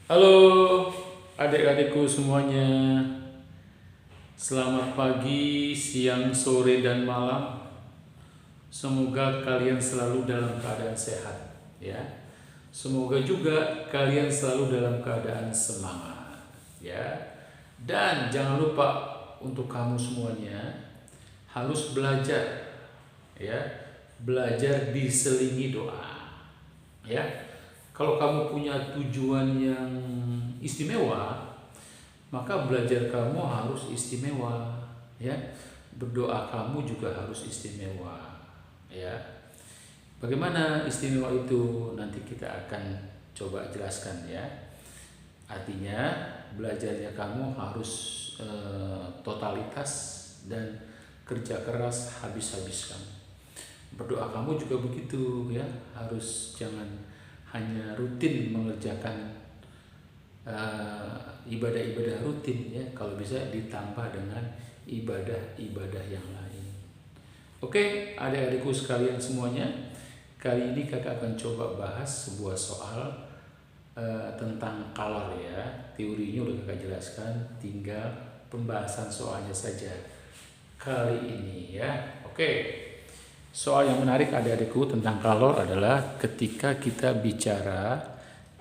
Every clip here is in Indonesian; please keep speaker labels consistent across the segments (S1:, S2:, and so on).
S1: Halo adik-adikku semuanya, selamat pagi, siang, sore, dan malam. Semoga kalian selalu dalam keadaan sehat, ya. Semoga juga kalian selalu dalam keadaan semangat, ya. Dan jangan lupa untuk kamu semuanya harus belajar, ya. Belajar diselingi doa, ya. Kalau kamu punya tujuan yang istimewa, maka belajar kamu harus istimewa, ya. Berdoa kamu juga harus istimewa, ya. Bagaimana istimewa itu nanti kita akan coba jelaskan, ya. Artinya belajarnya kamu harus totalitas dan kerja keras habis-habisan. Berdoa kamu juga begitu, ya. Harus jangan hanya rutin mengerjakan ibadah-ibadah rutin, ya. Kalau bisa ditambah dengan ibadah-ibadah yang lain. Oke, adik-adikku sekalian semuanya, kali ini kakak akan coba bahas sebuah soal tentang kalor, ya. Teorinya udah kakak jelaskan, tinggal pembahasan soalnya saja kali ini, ya. Oke. Soal yang menarik adik-adikku tentang kalor adalah ketika kita bicara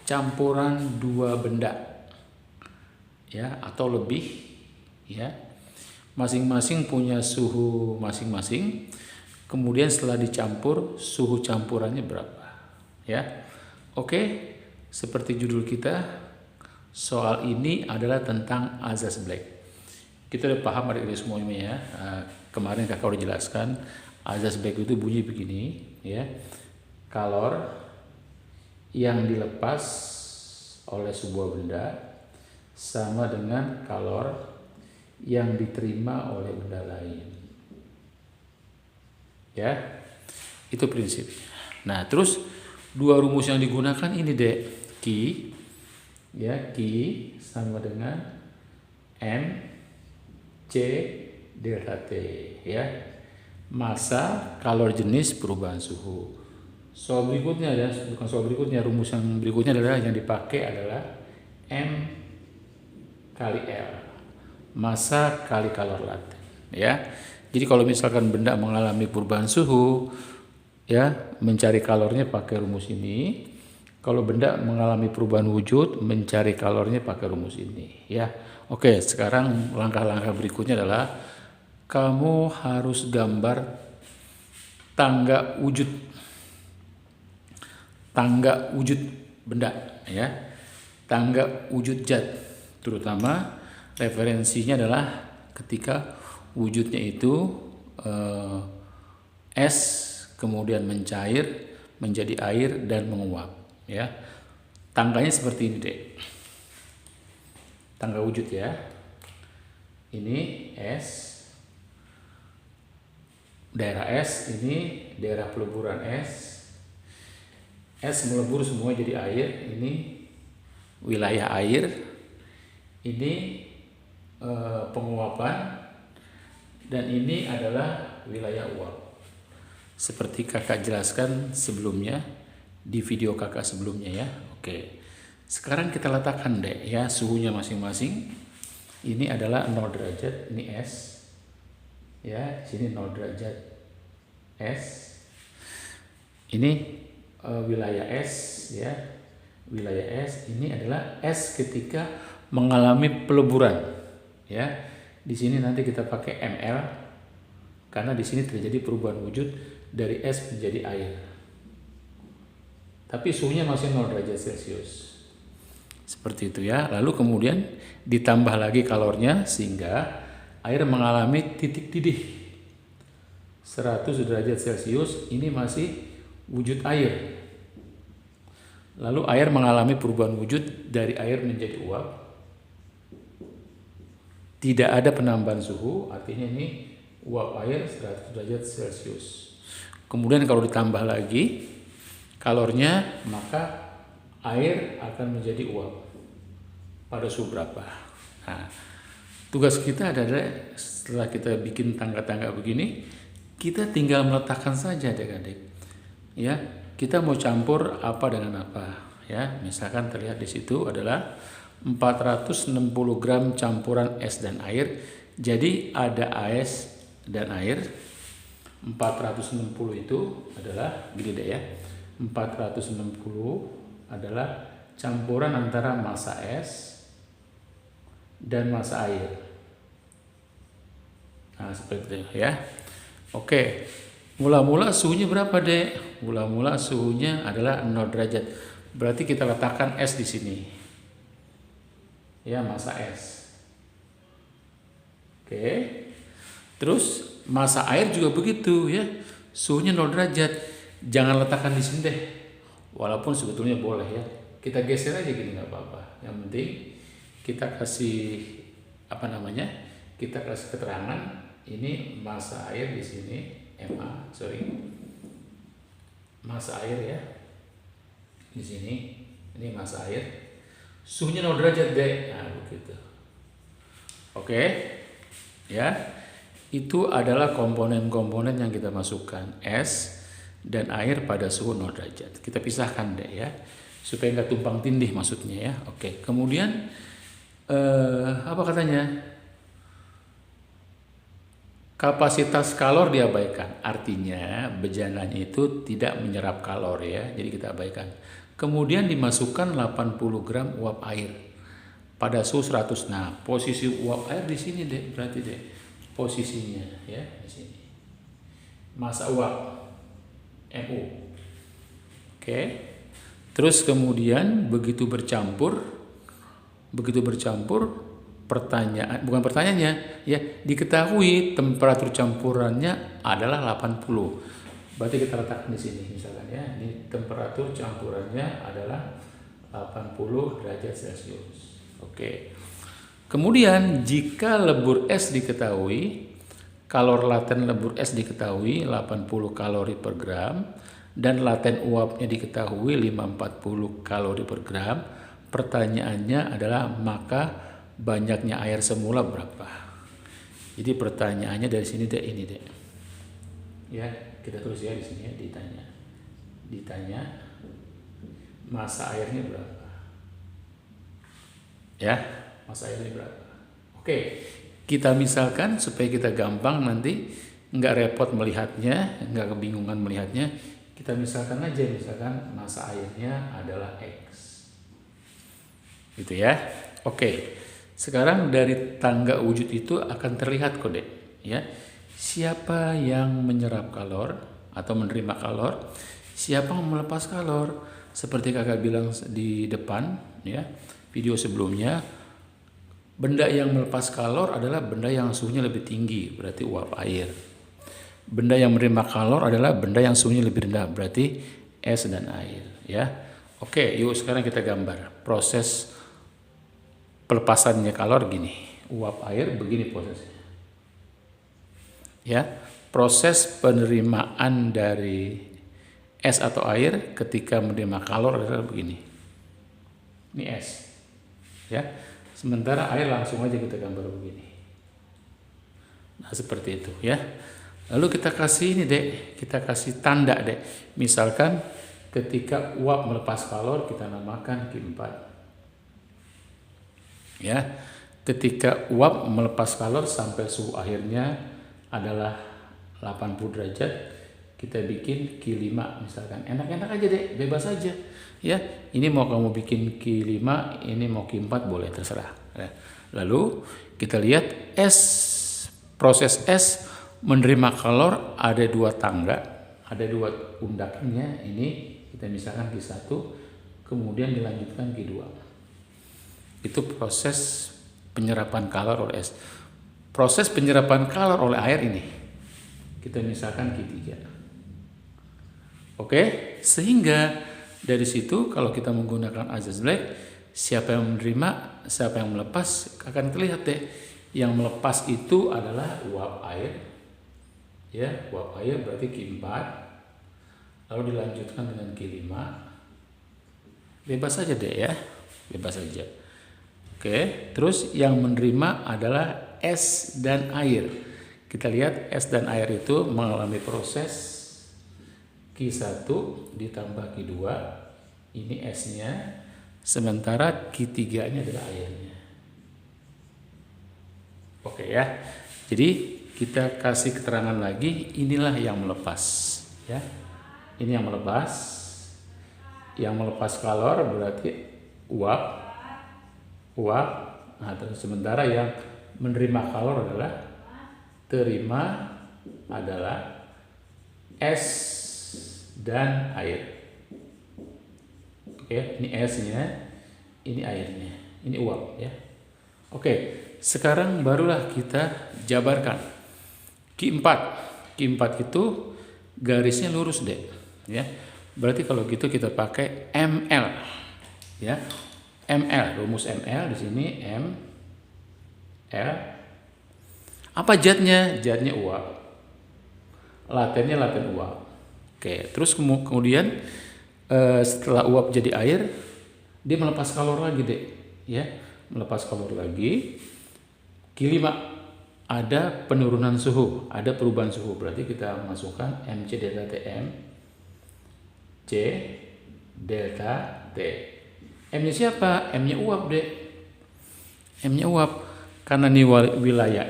S1: campuran dua benda, ya, atau lebih, ya. Masing-masing punya suhu masing-masing. Kemudian setelah dicampur, suhu campurannya berapa, ya. Oke, seperti judul kita, soal ini adalah tentang azas Black. Kita udah paham adik-adik semuanya, ya. Kemarin kakak udah jelaskan azas Black itu bunyi begini, ya. Kalor yang dilepas oleh sebuah benda sama dengan kalor yang diterima oleh benda lain, ya. Itu prinsipnya. Nah, terus dua rumus yang digunakan ini dek, Q, ya, Q sama dengan M C delta T, ya. Massa, kalor, jenis, perubahan suhu. Soal berikutnya ya, bukan soal berikutnya, rumus yang berikutnya adalah yang dipakai adalah M kali L, massa kali kalor laten, ya. Jadi kalau misalkan benda mengalami perubahan suhu, ya, mencari kalornya pakai rumus ini. Kalau benda mengalami perubahan wujud, mencari kalornya pakai rumus ini, ya. Oke, sekarang langkah-langkah berikutnya adalah kamu harus gambar tangga wujud benda, ya. Tangga wujud zat, terutama referensinya adalah ketika wujudnya itu es kemudian mencair menjadi air dan menguap, ya. Tangganya seperti ini deh, tangga wujud, ya. Ini es, daerah es, ini daerah peleburan es melebur semua jadi air, ini wilayah air, ini penguapan, dan ini adalah wilayah uap. Seperti kakak jelaskan sebelumnya di video kakak sebelumnya, ya. Oke, sekarang kita letakkan deh, ya, suhunya masing-masing. Ini adalah 0 derajat, ini es, ya. Sini 0 derajat es, ini wilayah es, ya. Wilayah es ini adalah es ketika mengalami peleburan, ya. Di sini nanti kita pakai ml karena di sini terjadi perubahan wujud dari es menjadi air. Tapi suhunya masih 0 derajat Celcius. Seperti itu, ya. Lalu kemudian ditambah lagi kalornya sehingga air mengalami titik didih 100 derajat Celcius, ini masih wujud air. Lalu air mengalami perubahan wujud dari air menjadi uap. Tidak ada penambahan suhu, artinya ini uap air 100 derajat Celcius. Kemudian kalau ditambah lagi kalornya, maka air akan menjadi uap pada suhu berapa. Nah, tugas kita adalah setelah kita bikin tangga-tangga begini, kita tinggal meletakkan saja adik-adik, ya. Kita mau campur apa dengan apa, ya. Misalkan terlihat di situ adalah 460 gram campuran es dan air. Jadi ada es dan air. 460 itu adalah gini deh ya. 460 adalah campuran antara massa es dan massa air. Nah, seperti itu ya. Oke. Mula-mula suhunya berapa, Dek? Mula-mula suhunya adalah 0 derajat. Berarti kita letakkan es di sini. Ya, massa es. Oke. Terus massa air juga begitu ya. Suhunya 0 derajat. Jangan letakkan di sini deh. Walaupun sebetulnya boleh ya. Kita geser aja gini nggak apa-apa. Yang penting kita kasih Kita kasih keterangan ini massa air di sini. Massa air ya. Di sini ini massa air. Suhunya 0 derajat deh. Nah, begitu. Oke. Ya. Itu adalah komponen-komponen yang kita masukkan, es dan air pada suhu 0 derajat. Kita pisahkan deh ya. Supaya nggak tumpang tindih maksudnya ya. Oke. Kemudian apa katanya? Kapasitas kalor diabaikan, artinya bejananya itu tidak menyerap kalor ya, jadi kita abaikan. Kemudian dimasukkan 80 gram uap air pada suhu 100. Nah, posisi uap air di sini deh, berarti deh posisinya ya di sini. Massa uap MU. Oke. Terus kemudian begitu bercampur bukan pertanyaannya ya, diketahui temperatur campurannya adalah 80. Berarti kita letakkan di sini misalkan ya, ini temperatur campurannya adalah 80 derajat Celcius. Oke. Kemudian jika lebur es diketahui, kalor laten lebur es diketahui 80 kalori per gram dan laten uapnya diketahui 540 kalori per gram, pertanyaannya adalah maka banyaknya air semula berapa? Jadi pertanyaannya dari sini deh, ini deh. Ya, kita tulis ya di sini ya, ditanya massa airnya berapa? Ya, massa airnya berapa? Oke, kita misalkan supaya kita gampang nanti nggak repot melihatnya, nggak kebingungan melihatnya. Kita misalkan massa airnya adalah X. Gitu ya. Oke. Sekarang dari tangga wujud itu akan terlihat kode ya. Siapa yang menyerap kalor atau menerima kalor, siapa yang melepas kalor. Seperti kakak bilang di depan ya, video sebelumnya, benda yang melepas kalor adalah benda yang suhunya lebih tinggi, berarti uap air. Benda yang menerima kalor adalah benda yang suhunya lebih rendah, berarti es dan air ya. Oke, yuk sekarang kita gambar proses pelepasannya kalor gini, uap air begini prosesnya. Ya, proses penerimaan dari es atau air ketika menerima kalor adalah begini. Ini es. Ya. Sementara air langsung aja kita gambar begini. Nah, seperti itu ya. Lalu kita kasih ini deh, kita kasih tanda deh. Misalkan ketika uap melepas kalor kita namakan Q4. Ya, ketika uap melepas kalor sampai suhu akhirnya adalah 80 derajat, kita bikin Q5 misalkan. Enak-enak aja deh, bebas aja. Ya, ini mau kamu bikin Q5, ini mau Q4 boleh terserah. Ya. Lalu kita lihat proses es menerima kalor ada 2 tangga, ada 2 undakannya. Ini kita misalkan Q1, kemudian dilanjutkan Q2. Itu proses penyerapan kalor oleh es. Proses penyerapan kalor oleh air ini kita misalkan Q3. Oke, sehingga dari situ kalau kita menggunakan azas Black, siapa yang menerima, siapa yang melepas akan terlihat deh. Yang melepas itu adalah uap air. Ya, uap air berarti Q4. Lalu dilanjutkan dengan Q5. Bebas saja deh ya, bebas saja. Oke, terus yang menerima adalah es dan air. Kita lihat es dan air itu mengalami proses Q1 ditambah Q2 Ini S-nya, sementara Q3-nya adalah airnya. Oke ya. Jadi kita kasih keterangan lagi, inilah yang melepas ya. Ini yang melepas. Yang melepas kalor berarti uap. Nah, terus sementara yang menerima kalor adalah terima adalah es dan air. Oke, ini esnya, ini airnya, ini uap ya. Oke, sekarang barulah kita jabarkan. Q4 itu garisnya lurus deh, ya. Berarti kalau gitu kita pakai ml, ya. ml, rumus ml di sini ml. Apa zatnya? Zatnya uap. Latennya laten uap. Oke, terus kemudian setelah uap jadi air, dia melepas kalor lagi deh, ya, melepas kalor lagi. Q5 ada penurunan suhu, ada perubahan suhu, berarti kita masukkan Mc delta T C delta T. M-nya siapa? M-nya uap deh. M-nya uap. Karena ini wilayah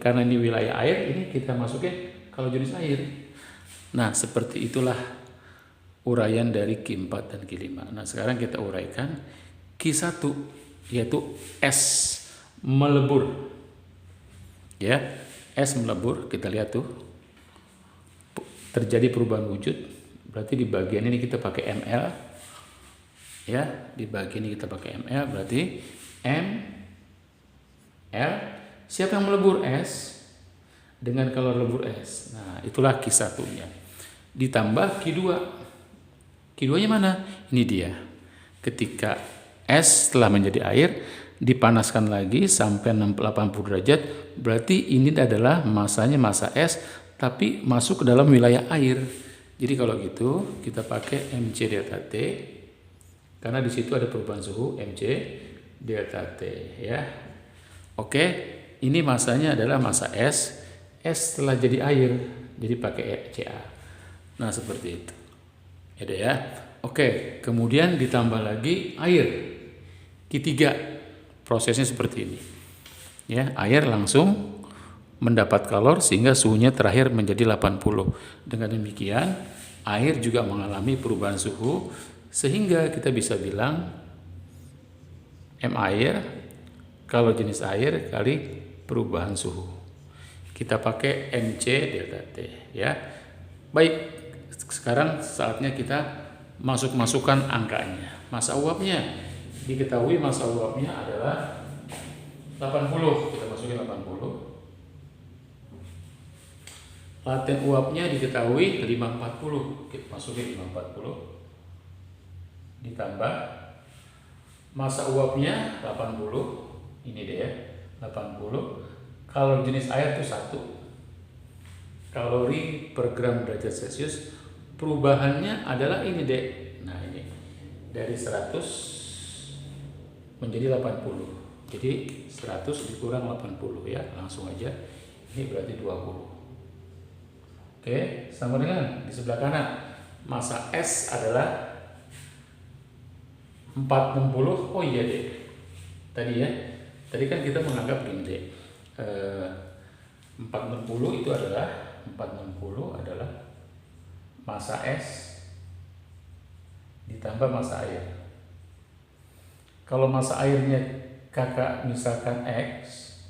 S1: karena ini wilayah air, ini kita masukin kalau jenis air. Nah, seperti itulah uraian dari Q4 dan Q5. Nah, sekarang kita uraikan Q1, yaitu es melebur. Ya, es melebur, kita lihat tuh. Terjadi perubahan wujud. Berarti di bagian ini kita pakai ml. Ya, di bagian ini kita pakai ml, berarti ml. Siapa yang melebur? Es dengan kalor lebur es. Nah, itulah Q1-nya. Ditambah Q2. Q2-nya mana? Ini dia. Ketika es telah menjadi air, dipanaskan lagi sampai 80 derajat, berarti ini adalah masanya massa es, tapi masuk ke dalam wilayah air. Jadi kalau gitu kita pakai Mc delta T, karena di situ ada perubahan suhu Mc delta T ya. Oke, ini masanya adalah massa es, es telah jadi air, jadi pakai Ca. Nah, seperti itu. Ya. Oke, kemudian ditambah lagi air. Q3 prosesnya seperti ini. Ya, air langsung mendapat kalor sehingga suhunya terakhir menjadi 80. Dengan demikian, air juga mengalami perubahan suhu sehingga kita bisa bilang M air kalau jenis air kali perubahan suhu. Kita pakai Mc delta T ya. Baik. Sekarang saatnya kita masukkan angkanya. Massa uapnya diketahui, massa uapnya adalah 80. Kita masukin 80. Laten uapnya diketahui 540. Kita masukin 540. Ditambah massa uapnya 80. Ini deh ya, 80. Kalau jenis air itu 1 kalori per gram derajat Celcius. Perubahannya adalah ini dek. Nah, ini dari 100 menjadi 80. Jadi 100 dikurang 80 ya, langsung aja. Ini berarti 20. Oke, sama dengan di sebelah kanan. Massa es adalah 460. Oh iya dek. Tadi kan kita menganggap gini dek. 460 itu adalah massa es ditambah massa air. Kalau massa airnya kakak misalkan X,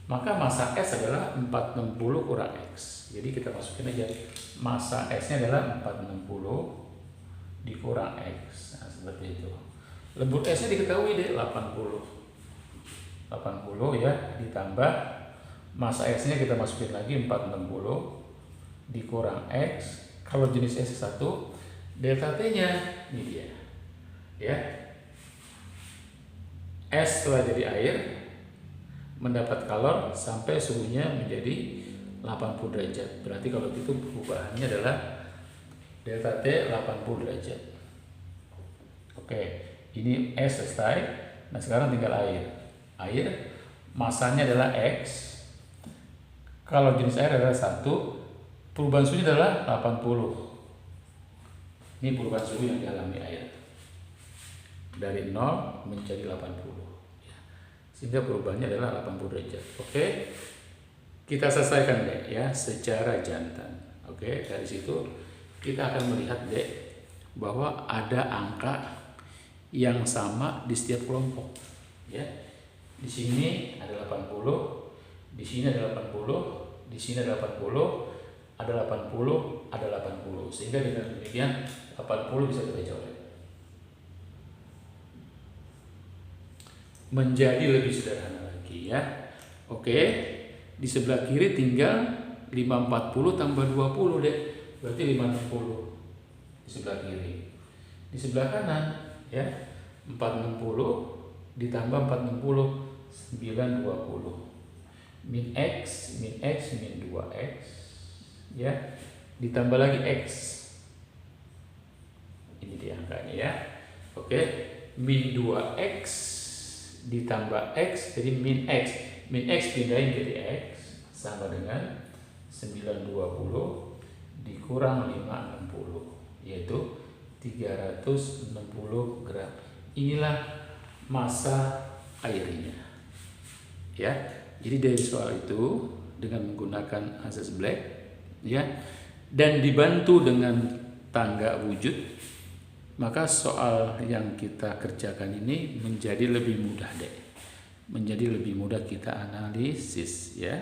S1: maka massa es adalah 460 kurang X. Jadi kita masukin aja massa S-nya adalah 460 dikurang X. Nah, seperti itu. Lebur S-nya diketahui deh 80 ya, ditambah massa S-nya kita masukin lagi 460 dikurang X. Kalau jenis S1, delta T-nya ini dia. Ya. Es telah jadi air, mendapat kalor sampai suhunya menjadi 80 derajat. Berarti kalau itu perubahannya adalah delta T 80 derajat. Oke, ini es selesai. Nah, sekarang tinggal air. Air masanya adalah X. Kalau jenis air adalah 1, perubahan suhunya adalah 80. Ini perubahan suhu yang dialami air dari 0 menjadi 80 ya. Sehingga perubahannya adalah 80 derajat. Oke, kita selesaikan deh ya secara jantan. Oke, dari situ kita akan melihat deh bahwa ada angka yang sama di setiap kelompok ya. Di sini ada 80, di sini ada 80, di sini ada 80, ada 80, ada 80. Sehingga dengan demikian 80 bisa kita coret menjadi lebih sederhana lagi ya. Oke, di sebelah kiri tinggal 540 tambah 20 deh, berarti 560 di sebelah kiri. Di sebelah kanan ya 460 ditambah 460 920 min X min 2X ya, ditambah lagi X, ini dia angkanya ya. Oke, min 2X ditambah X jadi min X pindahin jadi X sama dengan 920 dikurang 560 yaitu 360 gram. Inilah massa airnya ya. Jadi dari soal itu dengan menggunakan azas Black ya dan dibantu dengan tangga wujud, maka soal yang kita kerjakan ini menjadi lebih mudah deh, menjadi lebih mudah kita analisis ya.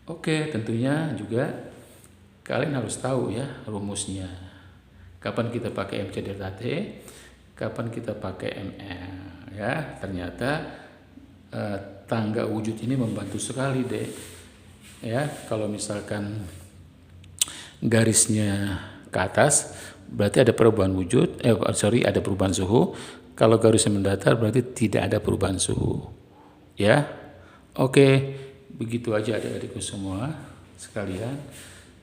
S1: Oke, tentunya juga kalian harus tahu ya rumusnya. Kapan kita pakai MC delta T, kapan kita pakai ML ya. Ternyata tangga wujud ini membantu sekali deh ya. Kalau misalkan garisnya ke atas berarti ada perubahan wujud, ada perubahan suhu. Kalau garisnya mendatar berarti tidak ada perubahan suhu ya. Oke, begitu aja adik-adikku semua sekalian,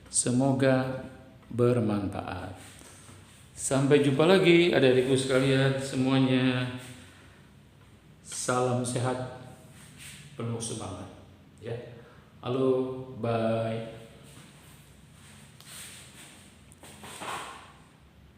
S1: semoga bermanfaat. Sampai jumpa lagi adik-adikku sekalian semuanya. Salam sehat, penuh semangat ya. Halo, bye.